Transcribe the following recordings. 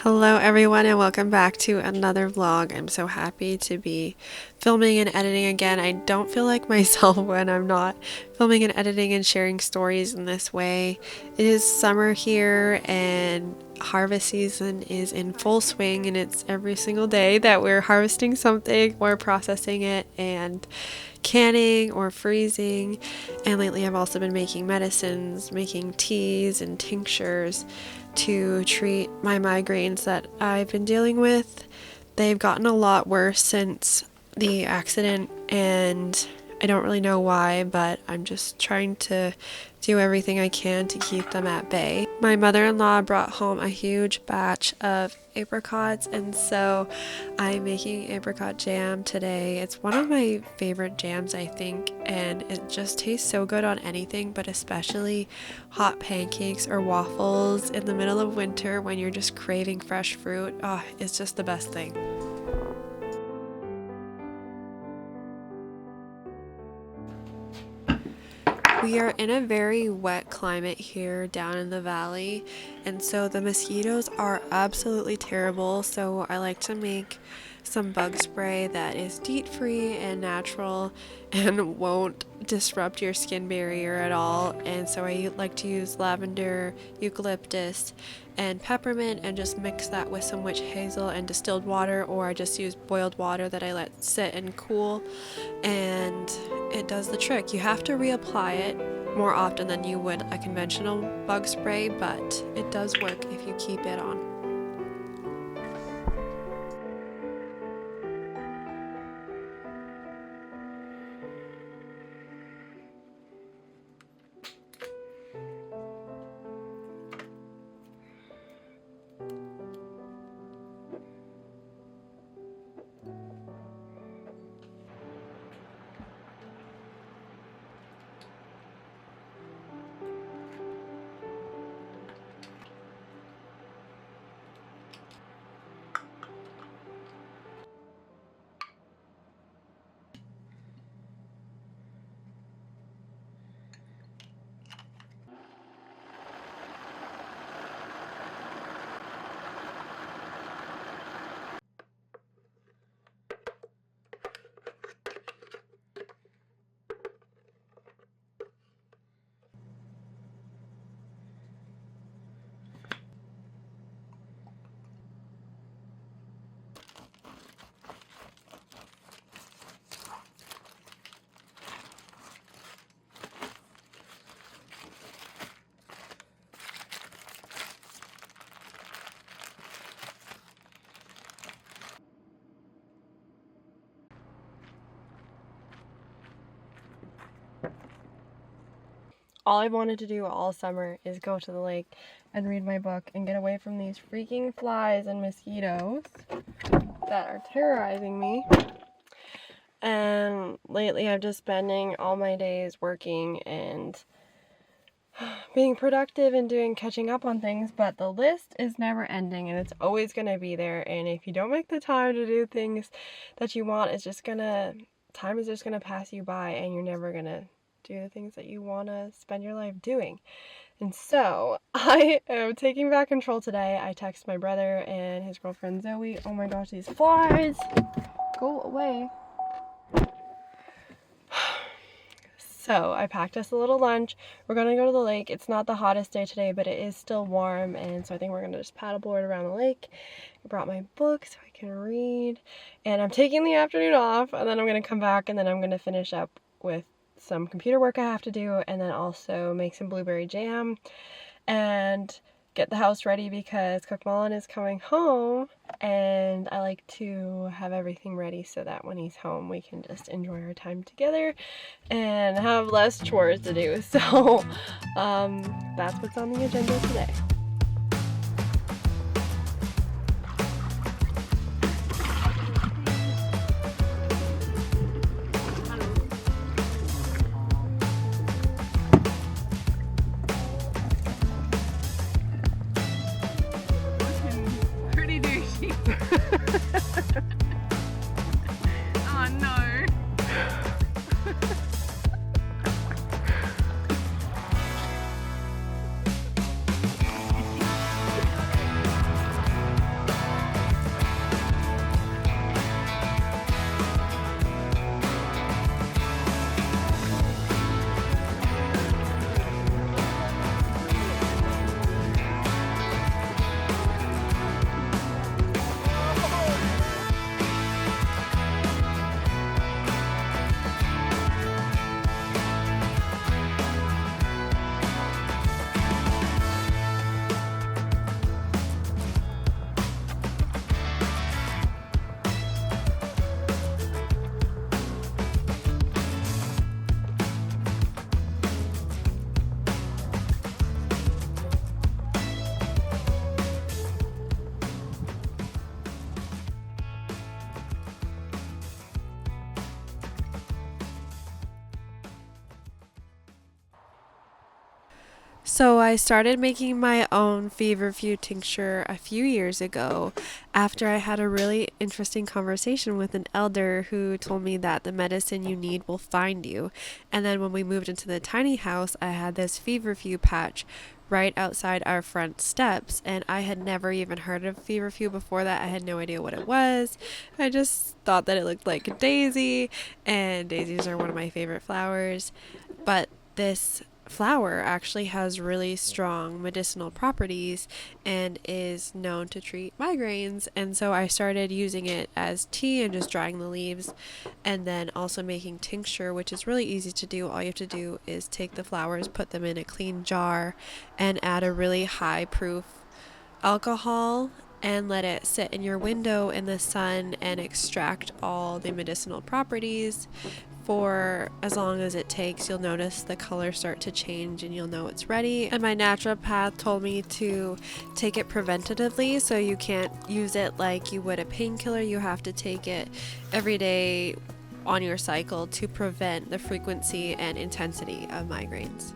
Hello everyone and welcome back to another vlog. I'm so happy to be filming and editing again. I don't feel like myself when I'm not filming and editing and sharing stories in this way. It is summer here and harvest season is in full swing, and it's every single day that we're harvesting something or processing it and canning or freezing. And lately I've also been making medicines, making teas and tinctures to treat my migraines that I've been dealing with. They've gotten a lot worse since the accident, and I don't really know why, but I'm just trying to do everything I can to keep them at bay. My mother-in-law brought home a huge batch of apricots, and so I'm making apricot jam today. It's one of my favorite jams, I think, and it just tastes so good on anything, but especially hot pancakes or waffles in the middle of winter when you're just craving fresh fruit. Oh, it's just the best thing. We are in a very wet climate here down in the valley, and so the mosquitoes are absolutely terrible. So I like to make some bug spray that is DEET free and natural and won't disrupt your skin barrier at all. And so I like to use lavender, eucalyptus, and peppermint and just mix that with some witch hazel and distilled water, or I just use boiled water that I let sit and cool, and it does the trick. You have to reapply it more often than you would a conventional bug spray, but it does work if you keep it on. All I wanted to do all summer is go to the lake and read my book and get away from these freaking flies and mosquitoes that are terrorizing me. And lately I've just spending all my days working and being productive and catching up on things, but the list is never ending and it's always going to be there. And if you don't make the time to do things that you want, time is just gonna pass you by and you're never gonna do the things that you want to spend your life doing. And so I am taking back control today. I text my brother and his girlfriend Zoe. Oh my gosh, these flies! Go away. So I packed us a little lunch. We're gonna go to the lake. It's not the hottest day today, but it is still warm, and so I think we're gonna just paddleboard around the lake. I brought my book so I can read, and I'm taking the afternoon off, and then I'm gonna come back and then I'm gonna finish up with some computer work I have to do, and then also make some blueberry jam and get the house ready because Cook Mullen is coming home, and I like to have everything ready so that when he's home we can just enjoy our time together and have less chores to do. So that's what's on the agenda today. Oh no. So I started making my own feverfew tincture a few years ago after I had a really interesting conversation with an elder who told me that the medicine you need will find you. And then when we moved into the tiny house, I had this feverfew patch right outside our front steps, and I had never even heard of feverfew before that. I had no idea what it was. I just thought that it looked like a daisy, and daisies are one of my favorite flowers. But this flower actually has really strong medicinal properties and is known to treat migraines. And so I started using it as tea and just drying the leaves, and then also making tincture, which is really easy to do. All you have to do is take the flowers, put them in a clean jar, and add a really high proof alcohol and let it sit in your window in the sun and extract all the medicinal properties for as long as it takes. You'll notice the color start to change and you'll know it's ready. And my naturopath told me to take it preventatively, so you can't use it like you would a painkiller. You have to take it every day on your cycle to prevent the frequency and intensity of migraines.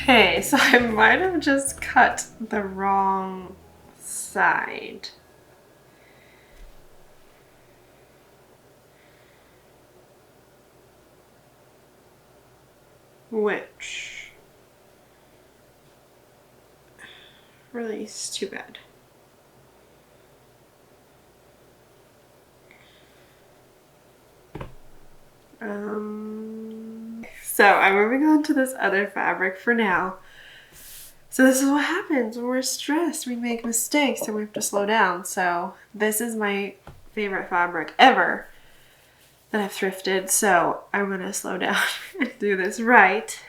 Okay, so I might have just cut the wrong side. Which really is too bad. So I'm moving on to this other fabric for now. So this is what happens when we're stressed. We make mistakes and we have to slow down. So this is my favorite fabric ever that I've thrifted. So I'm gonna slow down and do this right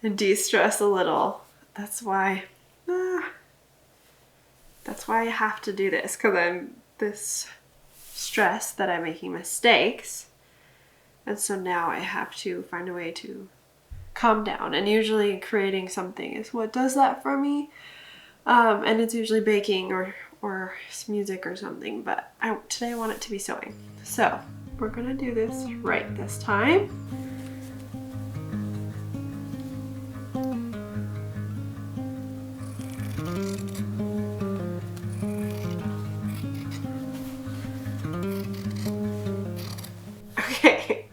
and de-stress a little. That's why I have to do this, because I'm this stressed that I'm making mistakes. And so now I have to find a way to calm down. And usually creating something is what does that for me. And it's usually baking or music or something. But today I want it to be sewing. So we're gonna do this right this time. Okay.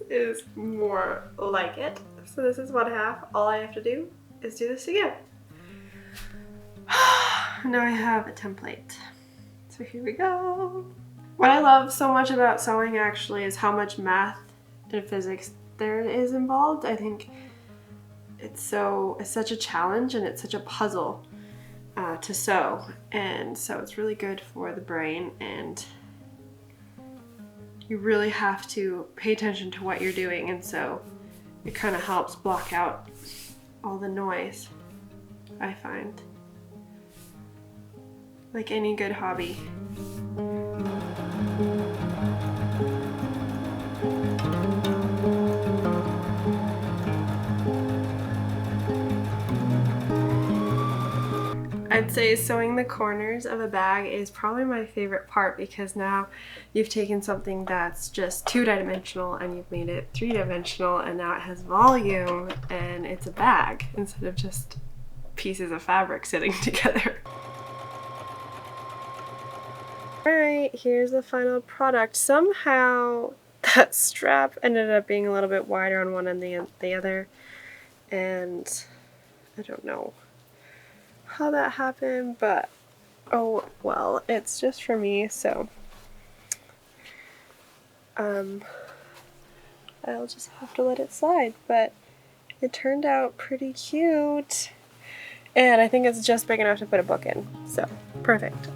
Is more like it. So this is one half. All I have to do is do this again. Now I have a template. So here we go. What I love so much about sewing actually is how much math and physics there is involved. I think it's such a challenge and it's such a puzzle to sew, and so it's really good for the brain, and you really have to pay attention to what you're doing, and so it kind of helps block out all the noise, I find. Like any good hobby. I'd say sewing the corners of a bag is probably my favorite part, because now you've taken something that's just two-dimensional and you've made it three-dimensional, and now it has volume and it's a bag instead of just pieces of fabric sitting together. Alright, here's the final product. Somehow that strap ended up being a little bit wider on one end than the other, and I don't know how that happened, but oh well, it's just for me, so I'll just have to let it slide. But it turned out pretty cute, and I think it's just big enough to put a book in, so perfect.